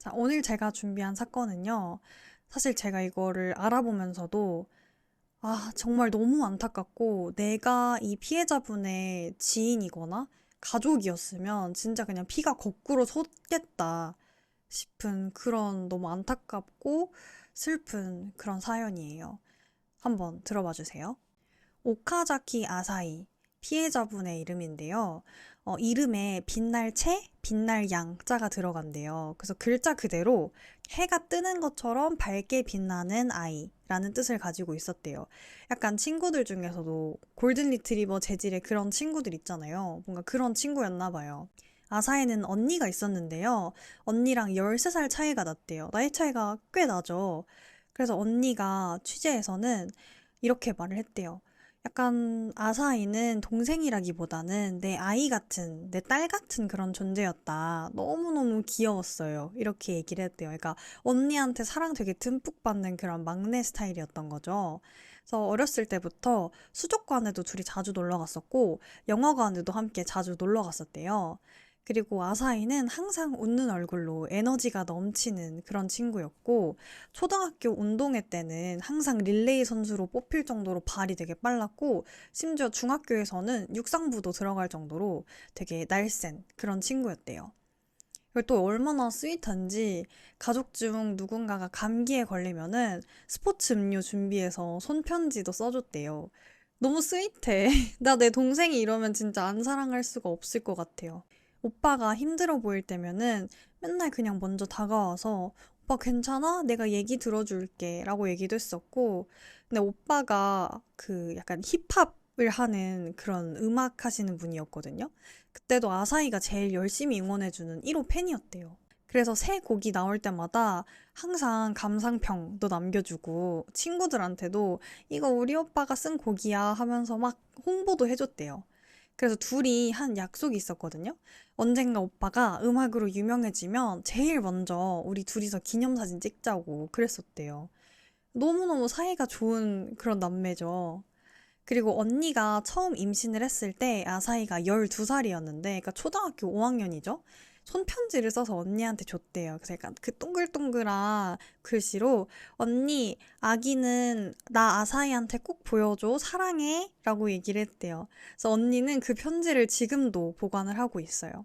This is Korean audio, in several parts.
자, 오늘 제가 준비한 사건은요. 사실 제가 이거를 알아보면서도 정말 너무 안타깝고 내가 이 피해자분의 지인이거나 가족이었으면 진짜 그냥 피가 거꾸로 솟겠다 싶은 그런 너무 안타깝고 슬픈 그런 사연이에요. 한번 들어봐 주세요. 오카자키 아사히 피해자분의 이름인데요. 이름에 빛날 채, 빛날 양자가 들어간대요. 그래서 글자 그대로 해가 뜨는 것처럼 밝게 빛나는 아이라는 뜻을 가지고 있었대요. 약간 친구들 중에서도 골든 리트리버 재질의 그런 친구들 있잖아요. 뭔가 그런 친구였나 봐요. 아사히는 언니가 있었는데요. 언니랑 13살 차이가 났대요. 나이 차이가 꽤 나죠. 그래서 언니가 취재에서는 이렇게 말을 했대요. 약간 아사히는 동생이라기보다는 내 아이 같은, 내 딸 같은 그런 존재였다. 너무너무 귀여웠어요. 이렇게 얘기를 했대요. 그러니까 언니한테 사랑 되게 듬뿍 받는 그런 막내 스타일이었던 거죠. 그래서 어렸을 때부터 수족관에도 둘이 자주 놀러 갔었고, 영화관에도 함께 자주 놀러 갔었대요. 그리고 아사히는 항상 웃는 얼굴로 에너지가 넘치는 그런 친구였고, 초등학교 운동회 때는 항상 릴레이 선수로 뽑힐 정도로 발이 되게 빨랐고, 심지어 중학교에서는 육상부도 들어갈 정도로 되게 날쌘 그런 친구였대요. 그리고 또 얼마나 스윗한지 가족 중 누군가가 감기에 걸리면은 스포츠 음료 준비해서 손편지도 써줬대요. 너무 스윗해. 나 내 동생이 이러면 진짜 안 사랑할 수가 없을 것 같아요. 오빠가 힘들어 보일 때면은 맨날 그냥 먼저 다가와서 오빠 괜찮아? 내가 얘기 들어줄게 라고 얘기도 했었고, 근데 오빠가 그 약간 힙합을 하는 그런 음악 하시는 분이었거든요. 그때도 아사히가 제일 열심히 응원해주는 1호 팬이었대요. 그래서 새 곡이 나올 때마다 항상 감상평도 남겨주고 친구들한테도 이거 우리 오빠가 쓴 곡이야 하면서 막 홍보도 해줬대요. 그래서 둘이 한 약속이 있었거든요. 언젠가 오빠가 음악으로 유명해지면 제일 먼저 우리 둘이서 기념사진 찍자고 그랬었대요. 너무너무 사이가 좋은 그런 남매죠. 그리고 언니가 처음 임신을 했을 때 아사히가 12살이었는데, 그러니까 초등학교 5학년이죠? 손편지를 써서 언니한테 줬대요. 그래서 약간 그 동글동글한 글씨로 언니, 아기는 나 아사히한테 꼭 보여줘. 사랑해. 라고 얘기를 했대요. 그래서 언니는 그 편지를 지금도 보관을 하고 있어요.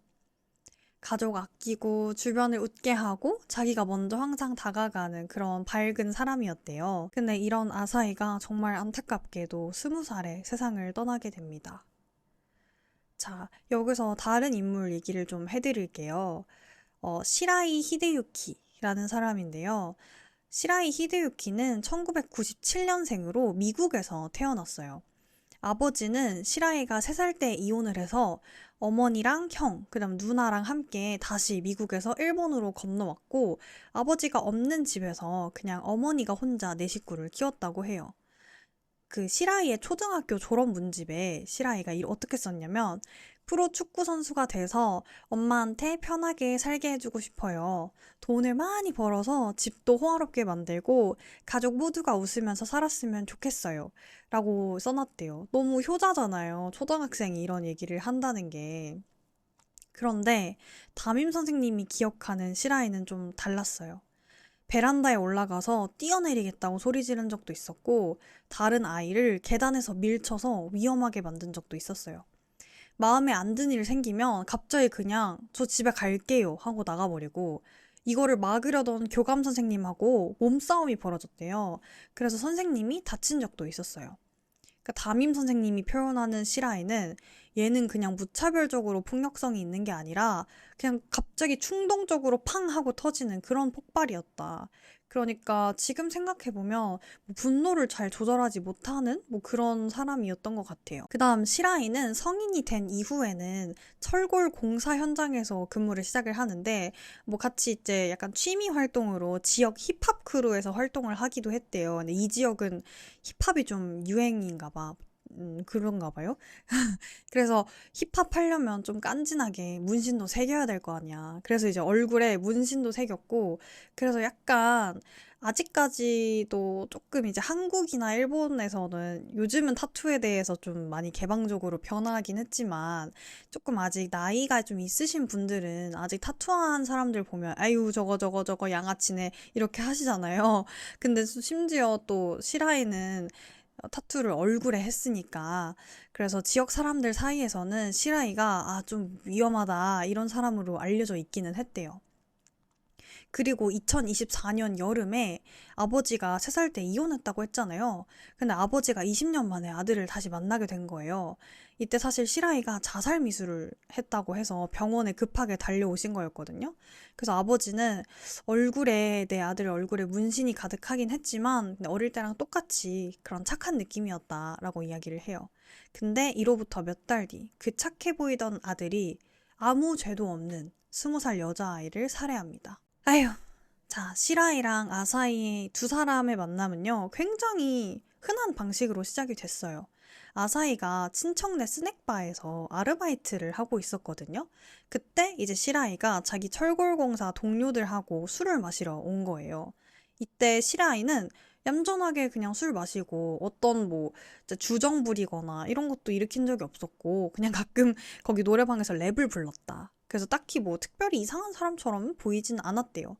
가족 아끼고 주변을 웃게 하고 자기가 먼저 항상 다가가는 그런 밝은 사람이었대요. 근데 이런 아사히가 정말 안타깝게도 20살에 세상을 떠나게 됩니다. 자, 여기서 다른 인물 얘기를 좀 해드릴게요. 시라이 히데유키라는 사람인데요. 시라이 히데유키는 1997년생으로 미국에서 태어났어요. 아버지는 시라이가 3살 때 이혼을 해서 어머니랑 형, 그다음 누나랑 함께 다시 미국에서 일본으로 건너왔고, 아버지가 없는 집에서 그냥 어머니가 혼자 네 식구를 키웠다고 해요. 그 시라이의 초등학교 졸업 문집에 시라이가 어떻게 썼냐면, 프로 축구 선수가 돼서 엄마한테 편하게 살게 해주고 싶어요. 돈을 많이 벌어서 집도 호화롭게 만들고 가족 모두가 웃으면서 살았으면 좋겠어요. 라고 써놨대요. 너무 효자잖아요. 초등학생이 이런 얘기를 한다는 게. 그런데 담임 선생님이 기억하는 시라이는 좀 달랐어요. 베란다에 올라가서 뛰어내리겠다고 소리 지른 적도 있었고, 다른 아이를 계단에서 밀쳐서 위험하게 만든 적도 있었어요. 마음에 안 드는 일 생기면 갑자기 그냥 저 집에 갈게요 하고 나가버리고, 이거를 막으려던 교감 선생님하고 몸싸움이 벌어졌대요. 그래서 선생님이 다친 적도 있었어요. 그러니까 담임 선생님이 표현하는 실아이는 얘는 그냥 무차별적으로 폭력성이 있는 게 아니라 그냥 갑자기 충동적으로 팡 하고 터지는 그런 폭발이었다. 그러니까 지금 생각해보면 뭐 분노를 잘 조절하지 못하는 뭐 그런 사람이었던 것 같아요. 그 다음 시라이는 성인이 된 이후에는 철골 공사 현장에서 근무를 시작을 하는데 뭐 같이 이제 약간 취미 활동으로 지역 힙합 크루에서 활동을 하기도 했대요. 근데 이 지역은 힙합이 좀 유행인가 봐. 그런가 봐요. 그래서 힙합 하려면 좀 깐진하게 문신도 새겨야 될 거 아니야. 그래서 이제 얼굴에 문신도 새겼고, 그래서 약간 아직까지도 조금 이제 한국이나 일본에서는 요즘은 타투에 대해서 좀 많이 개방적으로 변화하긴 했지만 조금 아직 나이가 좀 있으신 분들은 아직 타투한 사람들 보면 아유 저거 양아치네 이렇게 하시잖아요. 근데 심지어 또 시라이는 타투를 얼굴에 했으니까 그래서 지역 사람들 사이에서는 시라이가 좀 위험하다 이런 사람으로 알려져 있기는 했대요. 그리고 2024년 여름에 아버지가 3살 때 이혼했다고 했잖아요. 근데 아버지가 20년 만에 아들을 다시 만나게 된 거예요. 이때 사실 시라이가 자살 미술을 했다고 해서 병원에 급하게 달려오신 거였거든요. 그래서 아버지는 내 아들 얼굴에 문신이 가득하긴 했지만 어릴 때랑 똑같이 그런 착한 느낌이었다라고 이야기를 해요. 근데 이로부터 몇 달 뒤 그 착해 보이던 아들이 아무 죄도 없는 20살 여자아이를 살해합니다. 아휴, 자, 시라이랑 아사히의 두 사람의 만남은요, 굉장히 흔한 방식으로 시작이 됐어요. 아사히가 친척네 스낵바에서 아르바이트를 하고 있었거든요. 그때 이제 시라이가 자기 철골공사 동료들하고 술을 마시러 온 거예요. 이때 시라이는 얌전하게 그냥 술 마시고 어떤 뭐 이제 주정 부리거나 이런 것도 일으킨 적이 없었고 그냥 가끔 거기 노래방에서 랩을 불렀다. 그래서 딱히 뭐 특별히 이상한 사람처럼 보이진 않았대요.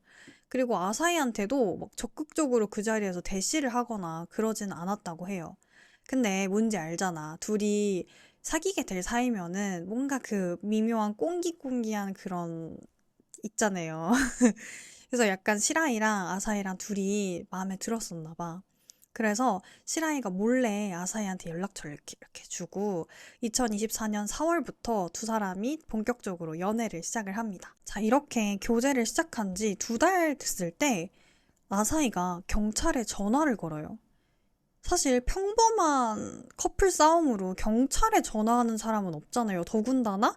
그리고 아사히한테도 막 적극적으로 그 자리에서 대시를 하거나 그러진 않았다고 해요. 근데 뭔지 알잖아. 둘이 사귀게 될 사이면은 뭔가 그 미묘한 꽁기꽁기한 그런 있잖아요. 그래서 약간 시라이랑 아사히랑 둘이 마음에 들었었나 봐. 그래서 시라이가 몰래 아사히한테 연락처를 이렇게 주고 2024년 4월부터 두 사람이 본격적으로 연애를 시작을 합니다. 자, 이렇게 교제를 시작한 지 2달 됐을 때 아사히가 경찰에 전화를 걸어요. 사실 평범한 커플 싸움으로 경찰에 전화하는 사람은 없잖아요. 더군다나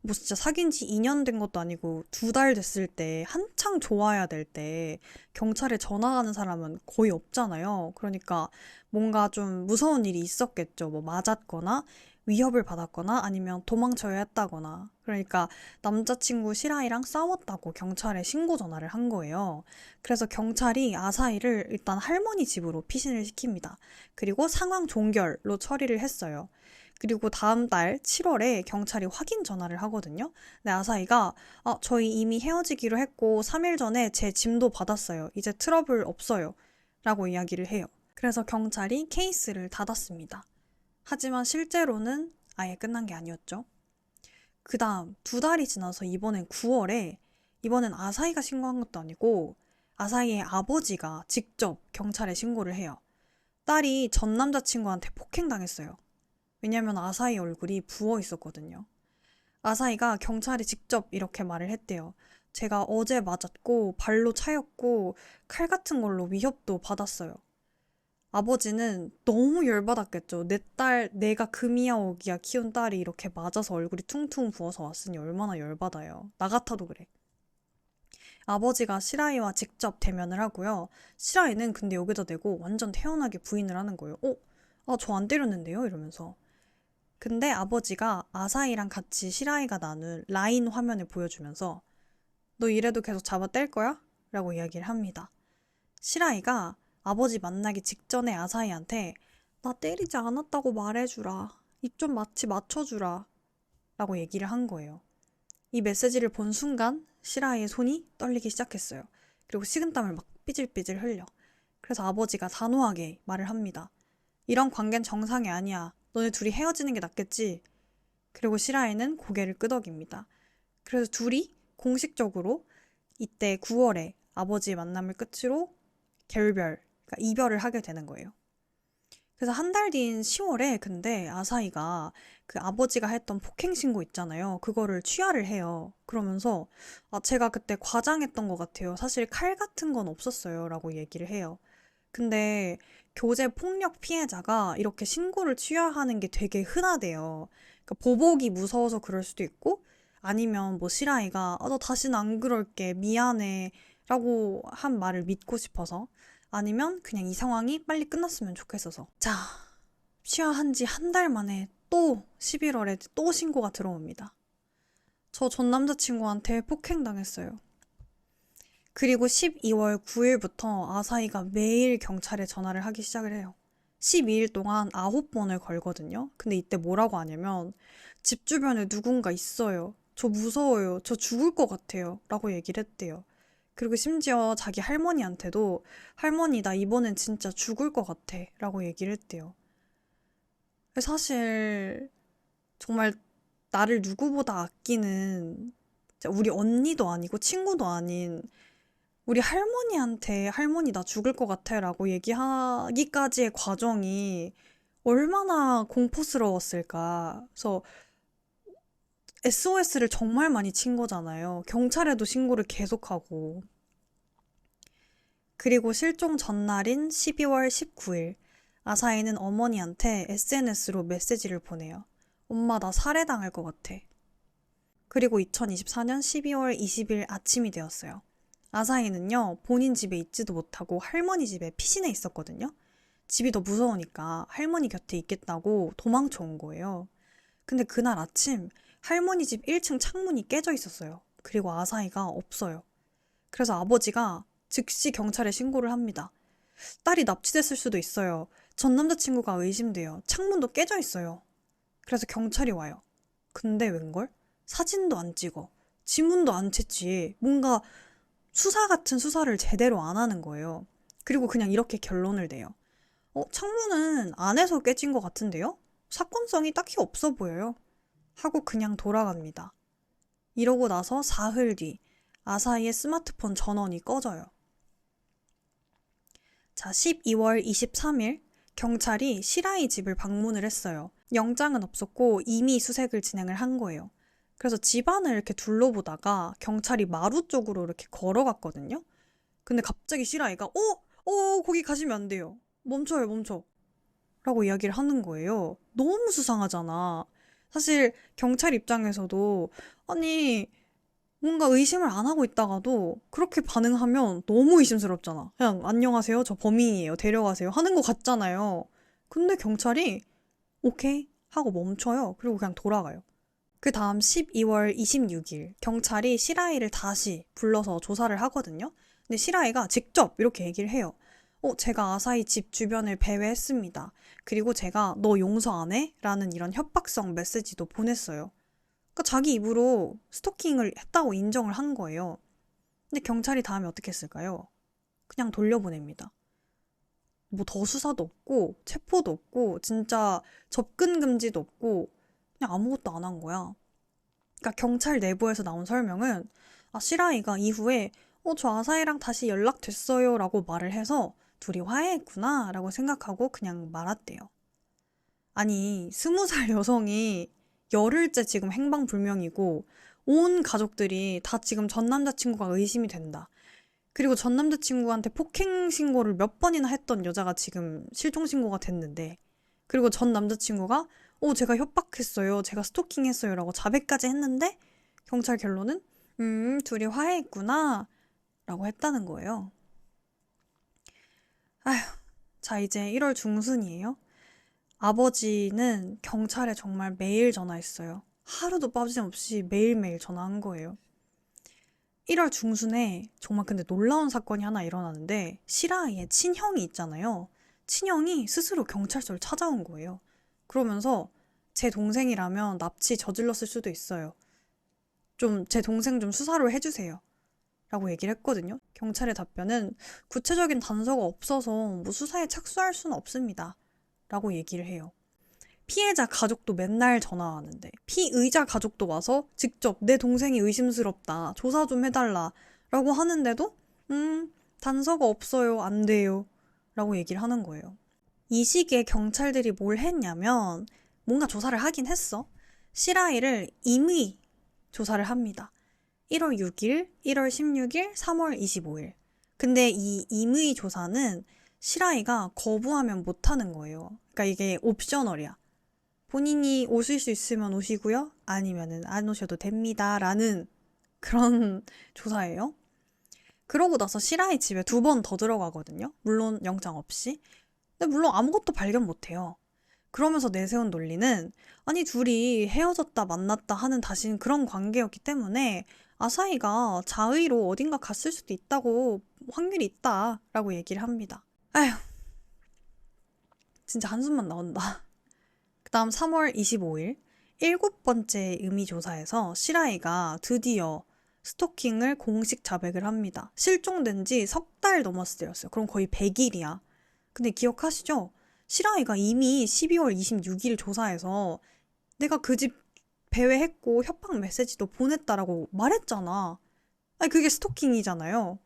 뭐 진짜 사귄 지 2년 된 것도 아니고 2달 됐을 때 한창 좋아야 될 때 경찰에 전화하는 사람은 거의 없잖아요. 그러니까 뭔가 좀 무서운 일이 있었겠죠. 뭐 맞았거나 위협을 받았거나 아니면 도망쳐야 했다거나. 그러니까 남자친구 시라이랑 싸웠다고 경찰에 신고 전화를 한 거예요. 그래서 경찰이 아사히를 일단 할머니 집으로 피신을 시킵니다. 그리고 상황 종결로 처리를 했어요. 그리고 다음 달 7월에 경찰이 확인 전화를 하거든요. 근데 아사히가 저희 이미 헤어지기로 했고 3일 전에 제 짐도 받았어요. 이제 트러블 없어요. 라고 이야기를 해요. 그래서 경찰이 케이스를 닫았습니다. 하지만 실제로는 아예 끝난 게 아니었죠. 그 다음 2달이 지나서 이번엔 9월에 이번엔 아사히가 신고한 것도 아니고 아사히의 아버지가 직접 경찰에 신고를 해요. 딸이 전 남자친구한테 폭행당했어요. 왜냐면 아사히 얼굴이 부어 있었거든요. 아사히가 경찰에 직접 이렇게 말을 했대요. 제가 어제 맞았고 발로 차였고 칼 같은 걸로 위협도 받았어요. 아버지는 너무 열받았겠죠. 내가 금이야 오기야 키운 딸이 이렇게 맞아서 얼굴이 퉁퉁 부어서 왔으니 얼마나 열받아요. 나 같아도 그래. 아버지가 시라이와 직접 대면을 하고요. 시라이는 근데 여기다 대고 완전 태연하게 부인을 하는 거예요. 저 안 때렸는데요? 이러면서. 근데 아버지가 아사히랑 같이 시라이가 나눈 라인 화면을 보여주면서 너 이래도 계속 잡아 뗄 거야? 라고 이야기를 합니다. 시라이가 아버지 만나기 직전에 아사히한테 나 때리지 않았다고 말해주라. 입 좀 마치 맞춰주라. 라고 얘기를 한 거예요. 이 메시지를 본 순간 시라이의 손이 떨리기 시작했어요. 그리고 식은땀을 막 삐질삐질 흘려. 그래서 아버지가 단호하게 말을 합니다. 이런 관계는 정상이 아니야. 너네 둘이 헤어지는 게 낫겠지? 그리고 시라이는 고개를 끄덕입니다. 그래서 둘이 공식적으로 이때 9월에 아버지의 만남을 끝으로 그러니까 이별을 하게 되는 거예요. 그래서 한 달 뒤인 10월에 근데 아사히가 그 아버지가 했던 폭행 신고 있잖아요. 그거를 취하를 해요. 그러면서 제가 그때 과장했던 것 같아요. 사실 칼 같은 건 없었어요. 라고 얘기를 해요. 근데 교제 폭력 피해자가 이렇게 신고를 취하하는 게 되게 흔하대요. 그러니까 보복이 무서워서 그럴 수도 있고 아니면 뭐 시라이가 너 다시는 안 그럴게 미안해 라고 한 말을 믿고 싶어서 아니면 그냥 이 상황이 빨리 끝났으면 좋겠어서 자 취하한 지 한 달 만에 또 11월에 또 신고가 들어옵니다. 저 전 남자친구한테 폭행당했어요. 그리고 12월 9일부터 아사히가 매일 경찰에 전화를 하기 시작을 해요. 12일 동안 9번을 걸거든요. 근데 이때 뭐라고 하냐면 집 주변에 누군가 있어요. 저 무서워요. 저 죽을 것 같아요. 라고 얘기를 했대요. 그리고 심지어 자기 할머니한테도 할머니 나 이번엔 진짜 죽을 것 같아. 라고 얘기를 했대요. 사실 정말 나를 누구보다 아끼는 우리 언니도 아니고 친구도 아닌 우리 할머니한테 할머니 나 죽을 것 같아 라고 얘기하기까지의 과정이 얼마나 공포스러웠을까. 그래서 SOS를 정말 많이 친 거잖아요. 경찰에도 신고를 계속하고. 그리고 실종 전날인 12월 19일, 아사히는 어머니한테 SNS로 메시지를 보내요. 엄마 나 살해당할 것 같아. 그리고 2024년 12월 20일 아침이 되었어요. 아사히는요, 본인 집에 있지도 못하고 할머니 집에 피신해 있었거든요. 집이 더 무서우니까 할머니 곁에 있겠다고 도망쳐 온 거예요. 근데 그날 아침 할머니 집 1층 창문이 깨져 있었어요. 그리고 아사히가 없어요. 그래서 아버지가 즉시 경찰에 신고를 합니다. 딸이 납치됐을 수도 있어요. 전 남자친구가 의심돼요. 창문도 깨져 있어요. 그래서 경찰이 와요. 근데 웬걸? 사진도 안 찍어. 지문도 안 챘지. 뭔가 수사 같은 수사를 제대로 안 하는 거예요. 그리고 그냥 이렇게 결론을 내요. 창문은 안에서 깨진 것 같은데요? 사건성이 딱히 없어 보여요. 하고 그냥 돌아갑니다. 이러고 나서 사흘 뒤 아사히의 스마트폰 전원이 꺼져요. 자, 12월 23일 경찰이 시라이 집을 방문을 했어요. 영장은 없었고 이미 수색을 진행을 한 거예요. 그래서 집안을 이렇게 둘러보다가 경찰이 마루 쪽으로 이렇게 걸어갔거든요. 근데 갑자기 시라이가 거기 가시면 안 돼요. 멈춰요, 멈춰. 라고 이야기를 하는 거예요. 너무 수상하잖아. 사실 경찰 입장에서도 아니 뭔가 의심을 안 하고 있다가도 그렇게 반응하면 너무 의심스럽잖아. 그냥 안녕하세요, 저 범인이에요, 데려가세요 하는 것 같잖아요. 근데 경찰이 오케이 하고 멈춰요. 그리고 그냥 돌아가요. 그 다음 12월 26일 경찰이 시라이를 다시 불러서 조사를 하거든요. 근데 시라이가 직접 이렇게 얘기를 해요. 제가 아사히 집 주변을 배회했습니다. 그리고 제가 너 용서 안 해? 라는 이런 협박성 메시지도 보냈어요. 그러니까 자기 입으로 스토킹을 했다고 인정을 한 거예요. 근데 경찰이 다음에 어떻게 했을까요? 그냥 돌려보냅니다. 뭐 더 수사도 없고 체포도 없고 진짜 접근 금지도 없고 그냥 아무것도 안 한 거야. 그러니까 경찰 내부에서 나온 설명은 시라이가 이후에 저 아사히랑 다시 연락됐어요 라고 말을 해서 둘이 화해했구나 라고 생각하고 그냥 말았대요. 아니 20살 여성이 열흘째 지금 행방불명이고 온 가족들이 다 지금 전 남자친구가 의심이 된다. 그리고 전 남자친구한테 폭행 신고를 몇 번이나 했던 여자가 지금 실종 신고가 됐는데, 그리고 전 남자친구가 제가 협박했어요, 제가 스토킹했어요 라고 자백까지 했는데 경찰 결론은 둘이 화해했구나 라고 했다는 거예요. 아휴, 자 이제 1월 중순이에요. 아버지는 경찰에 정말 매일 전화했어요. 하루도 빠짐없이 매일매일 전화한 거예요. 1월 중순에 정말 근데 놀라운 사건이 하나 일어나는데, 시라이의 친형이 있잖아요. 친형이 스스로 경찰서를 찾아온 거예요. 그러면서 제 동생이라면 납치 저질렀을 수도 있어요. 좀 제 동생 좀 수사를 해주세요. 라고 얘기를 했거든요. 경찰의 답변은 구체적인 단서가 없어서 뭐 수사에 착수할 수는 없습니다. 라고 얘기를 해요. 피해자 가족도 맨날 전화하는데, 피의자 가족도 와서 직접 내 동생이 의심스럽다, 조사 좀 해달라 라고 하는데도 단서가 없어요, 안 돼요 라고 얘기를 하는 거예요. 이 시기에 경찰들이 뭘 했냐면 뭔가 조사를 하긴 했어. 시라이를 임의 조사를 합니다. 1월 6일, 1월 16일, 3월 25일. 근데 이 임의 조사는 시라이가 거부하면 못하는 거예요. 그러니까 이게 옵셔널이야. 본인이 오실 수 있으면 오시고요. 아니면은 안 오셔도 됩니다. 라는 그런 조사예요. 그러고 나서 시라이 집에 2번 더 들어가거든요. 물론 영장 없이. 근데 물론 아무것도 발견 못해요. 그러면서 내세운 논리는 아니 둘이 헤어졌다 만났다 하는 다신 그런 관계였기 때문에 아사히가 자의로 어딘가 갔을 수도 있다고 확률이 있다라고 얘기를 합니다. 아휴 진짜 한숨만 나온다. 그 다음 3월 25일 일곱 번째 의미조사에서 시라이가 드디어 스토킹을 공식 자백을 합니다. 실종된 지 석 달 넘었을 때였어요. 그럼 거의 100일이야. 근데 기억하시죠? 시라이가 이미 12월 26일 조사에서 내가 그 집 배회했고 협박 메시지도 보냈다라고 말했잖아. 아니 그게 스토킹이잖아요.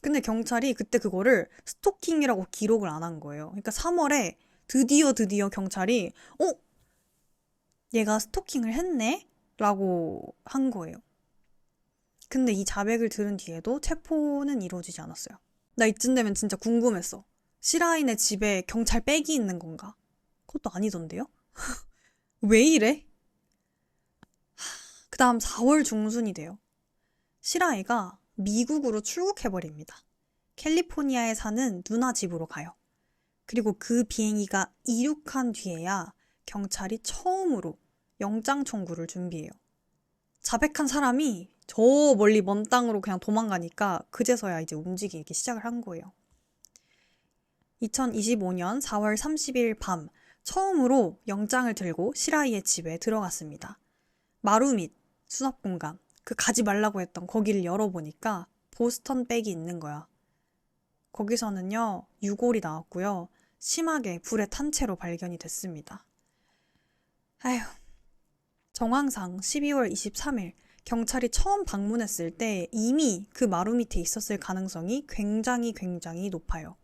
근데 경찰이 그때 그거를 스토킹이라고 기록을 안 한 거예요. 그러니까 3월에 드디어 경찰이 얘가 스토킹을 했네? 라고 한 거예요. 근데 이 자백을 들은 뒤에도 체포는 이루어지지 않았어요. 나 이쯤 되면 진짜 궁금했어. 시라인의 집에 경찰 백이 있는 건가? 그것도 아니던데요? 왜 이래? 그 다음 4월 중순이 돼요. 시라이가 미국으로 출국해버립니다. 캘리포니아에 사는 누나 집으로 가요. 그리고 그 비행기가 이륙한 뒤에야 경찰이 처음으로 영장 청구를 준비해요. 자백한 사람이 저 멀리 먼 땅으로 그냥 도망가니까 그제서야 이제 움직이기 시작을 한 거예요. 2025년 4월 30일 밤 처음으로 영장을 들고 시라이의 집에 들어갔습니다. 마루 밑 수납공간, 그 가지 말라고 했던 거기를 열어보니까 보스턴 백이 있는 거야. 거기서는요, 유골이 나왔고요. 심하게 불에 탄 채로 발견이 됐습니다. 아휴, 정황상 12월 23일 경찰이 처음 방문했을 때 이미 그 마루 밑에 있었을 가능성이 굉장히 높아요.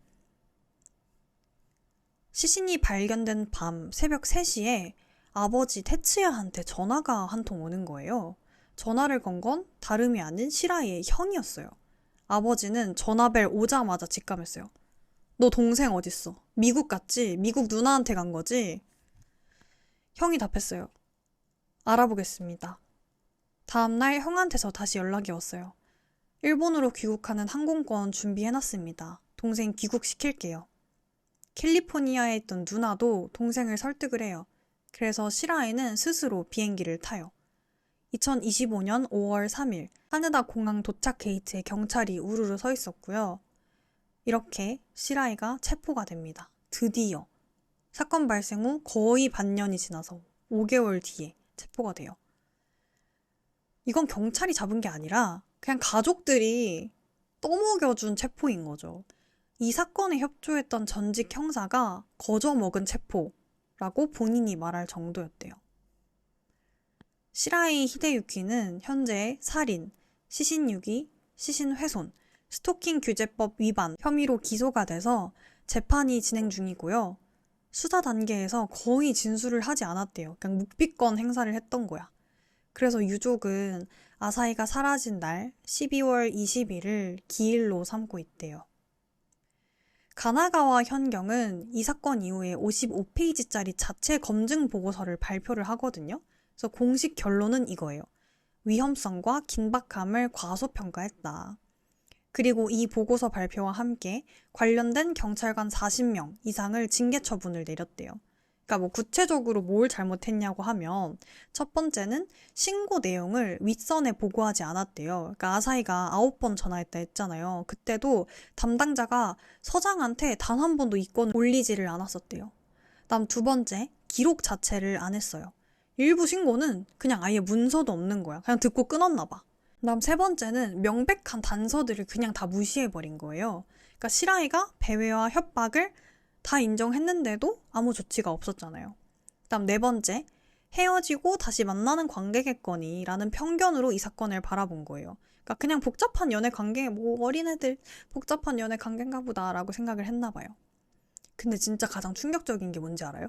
시신이 발견된 밤 새벽 3시에 아버지 테츠야한테 전화가 한 통 오는 거예요. 전화를 건 건 다름이 아닌 시라이의 형이었어요. 아버지는 전화벨 오자마자 직감했어요. 너 동생 어딨어? 미국 갔지? 미국 누나한테 간 거지? 형이 답했어요. 알아보겠습니다. 다음날 형한테서 다시 연락이 왔어요. 일본으로 귀국하는 항공권 준비해놨습니다. 동생 귀국시킬게요. 캘리포니아에 있던 누나도 동생을 설득을 해요. 그래서 시라이는 스스로 비행기를 타요. 2025년 5월 3일 하네다 공항 도착 게이트에 경찰이 우르르 서 있었고요. 이렇게 시라이가 체포가 됩니다. 드디어 사건 발생 후 거의 반년이 지나서 5개월 뒤에 체포가 돼요. 이건 경찰이 잡은 게 아니라 그냥 가족들이 떠먹여준 체포인 거죠. 이 사건에 협조했던 전직 형사가 거저먹은 체포라고 본인이 말할 정도였대요. 시라이 히데유키는 현재 살인, 시신유기, 시신훼손, 스토킹 규제법 위반 혐의로 기소가 돼서 재판이 진행 중이고요. 수사 단계에서 거의 진술을 하지 않았대요. 그냥 묵비권 행사를 했던 거야. 그래서 유족은 아사히가 사라진 날 12월 20일을 기일로 삼고 있대요. 가나가와 현경은 이 사건 이후에 55페이지짜리 자체 검증 보고서를 발표를 하거든요. 그래서 공식 결론은 이거예요. 위험성과 긴박함을 과소평가했다. 그리고 이 보고서 발표와 함께 관련된 경찰관 40명 이상을 징계 처분을 내렸대요. 그러니까 뭐 구체적으로 뭘 잘못했냐고 하면 첫 번째는 신고 내용을 윗선에 보고하지 않았대요. 그러니까 아사히가 9번 전화했다 했잖아요. 그때도 담당자가 서장한테 단 한 번도 이 건 올리지를 않았었대요. 다음 두 번째, 기록 자체를 안 했어요. 일부 신고는 그냥 아예 문서도 없는 거야. 그냥 듣고 끊었나 봐. 다음 세 번째는 명백한 단서들을 그냥 다 무시해버린 거예요. 그러니까 시라이가 배회와 협박을 다 인정했는데도 아무 조치가 없었잖아요. 다음 네 번째, 헤어지고 다시 만나는 관계겠거니 라는 편견으로 이 사건을 바라본 거예요. 그러니까 그냥 복잡한 연애 관계, 뭐 어린애들 복잡한 연애 관계인가 보다 라고 생각을 했나 봐요. 근데 진짜 가장 충격적인 게 뭔지 알아요?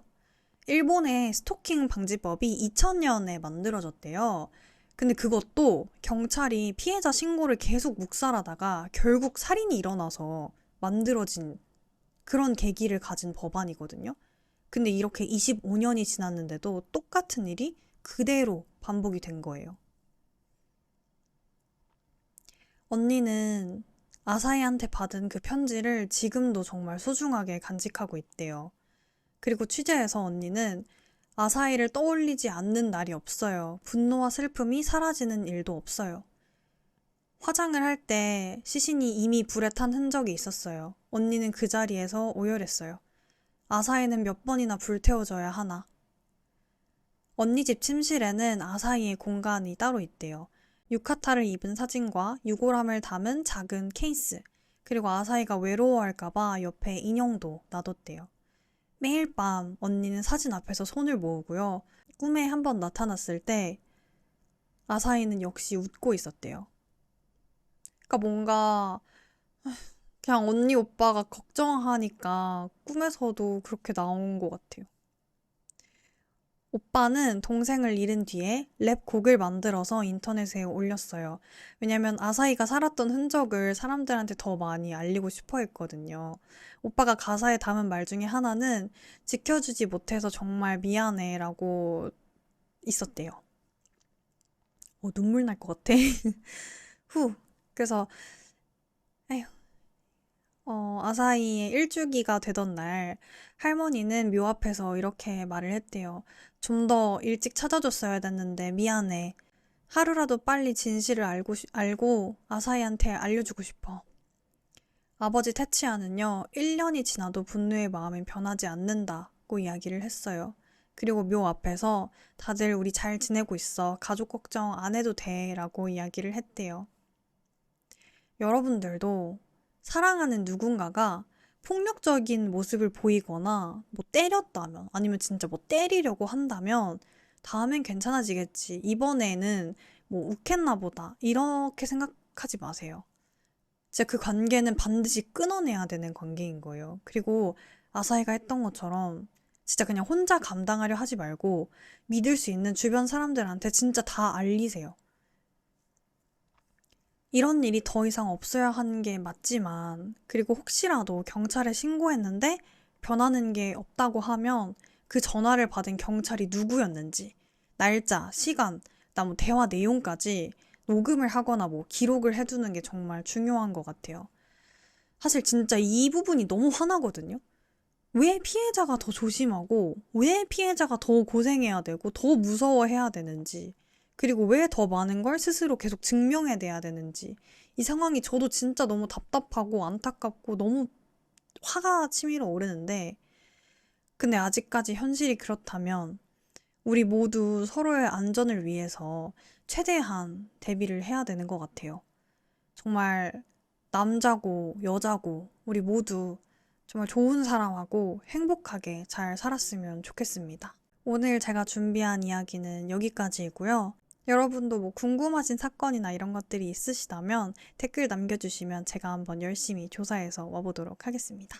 일본의 스토킹 방지법이 2000년에 만들어졌대요. 근데 그것도 경찰이 피해자 신고를 계속 묵살하다가 결국 살인이 일어나서 만들어진 그런 계기를 가진 법안이거든요. 근데 이렇게 25년이 지났는데도 똑같은 일이 그대로 반복이 된 거예요. 언니는 아사히한테 받은 그 편지를 지금도 정말 소중하게 간직하고 있대요. 그리고 취재에서 언니는 아사히를 떠올리지 않는 날이 없어요. 분노와 슬픔이 사라지는 일도 없어요. 화장을 할 때 시신이 이미 불에 탄 흔적이 있었어요. 언니는 그 자리에서 오열했어요. 아사히는 몇 번이나 불태워져야 하나. 언니 집 침실에는 아사히의 공간이 따로 있대요. 유카타를 입은 사진과 유골함을 담은 작은 케이스, 그리고 아사히가 외로워할까봐 옆에 인형도 놔뒀대요. 매일 밤 언니는 사진 앞에서 손을 모으고요. 꿈에 한 번 나타났을 때 아사히는 역시 웃고 있었대요. 그러니까 뭔가 그냥 언니 오빠가 걱정하니까 꿈에서도 그렇게 나온 것 같아요. 오빠는 동생을 잃은 뒤에 랩 곡을 만들어서 인터넷에 올렸어요. 왜냐면 아사히가 살았던 흔적을 사람들한테 더 많이 알리고 싶어 했거든요. 오빠가 가사에 담은 말 중에 하나는 지켜주지 못해서 정말 미안해 라고 있었대요. 눈물 날 것 같아. 후. 그래서 에휴, 아사히의 일주기가 되던 날 할머니는 묘 앞에서 이렇게 말을 했대요. 좀 더 일찍 찾아줬어야 됐는데 미안해. 하루라도 빨리 진실을 알고 아사히한테 알려주고 싶어. 아버지 테치야는요, 1년이 지나도 분노의 마음은 변하지 않는다고 이야기를 했어요. 그리고 묘 앞에서 다들 우리 잘 지내고 있어. 가족 걱정 안 해도 돼. 라고 이야기를 했대요. 여러분들도 사랑하는 누군가가 폭력적인 모습을 보이거나 뭐 때렸다면 아니면 진짜 뭐 때리려고 한다면 다음엔 괜찮아지겠지. 이번에는 뭐 욱했나 보다. 이렇게 생각하지 마세요. 진짜 그 관계는 반드시 끊어내야 되는 관계인 거예요. 그리고 아사히가 했던 것처럼 진짜 그냥 혼자 감당하려 하지 말고 믿을 수 있는 주변 사람들한테 진짜 다 알리세요. 이런 일이 더 이상 없어야 하는 게 맞지만, 그리고 혹시라도 경찰에 신고했는데 변하는 게 없다고 하면 그 전화를 받은 경찰이 누구였는지, 날짜, 시간, 뭐 대화 내용까지 녹음을 하거나 뭐 기록을 해두는 게 정말 중요한 것 같아요. 사실 진짜 이 부분이 너무 화나거든요. 왜 피해자가 더 조심하고, 왜 피해자가 더 고생해야 되고, 더 무서워해야 되는지, 그리고 왜 더 많은 걸 스스로 계속 증명해내야 되는지, 이 상황이 저도 진짜 너무 답답하고 안타깝고 너무 화가 치밀어 오르는데, 근데 아직까지 현실이 그렇다면, 우리 모두 서로의 안전을 위해서 최대한 대비를 해야 되는 것 같아요. 정말 남자고 여자고 우리 모두 정말 좋은 사람하고 행복하게 잘 살았으면 좋겠습니다. 오늘 제가 준비한 이야기는 여기까지이고요. 여러분도 뭐 궁금하신 사건이나 이런 것들이 있으시다면 댓글 남겨주시면 제가 한번 열심히 조사해서 와보도록 하겠습니다.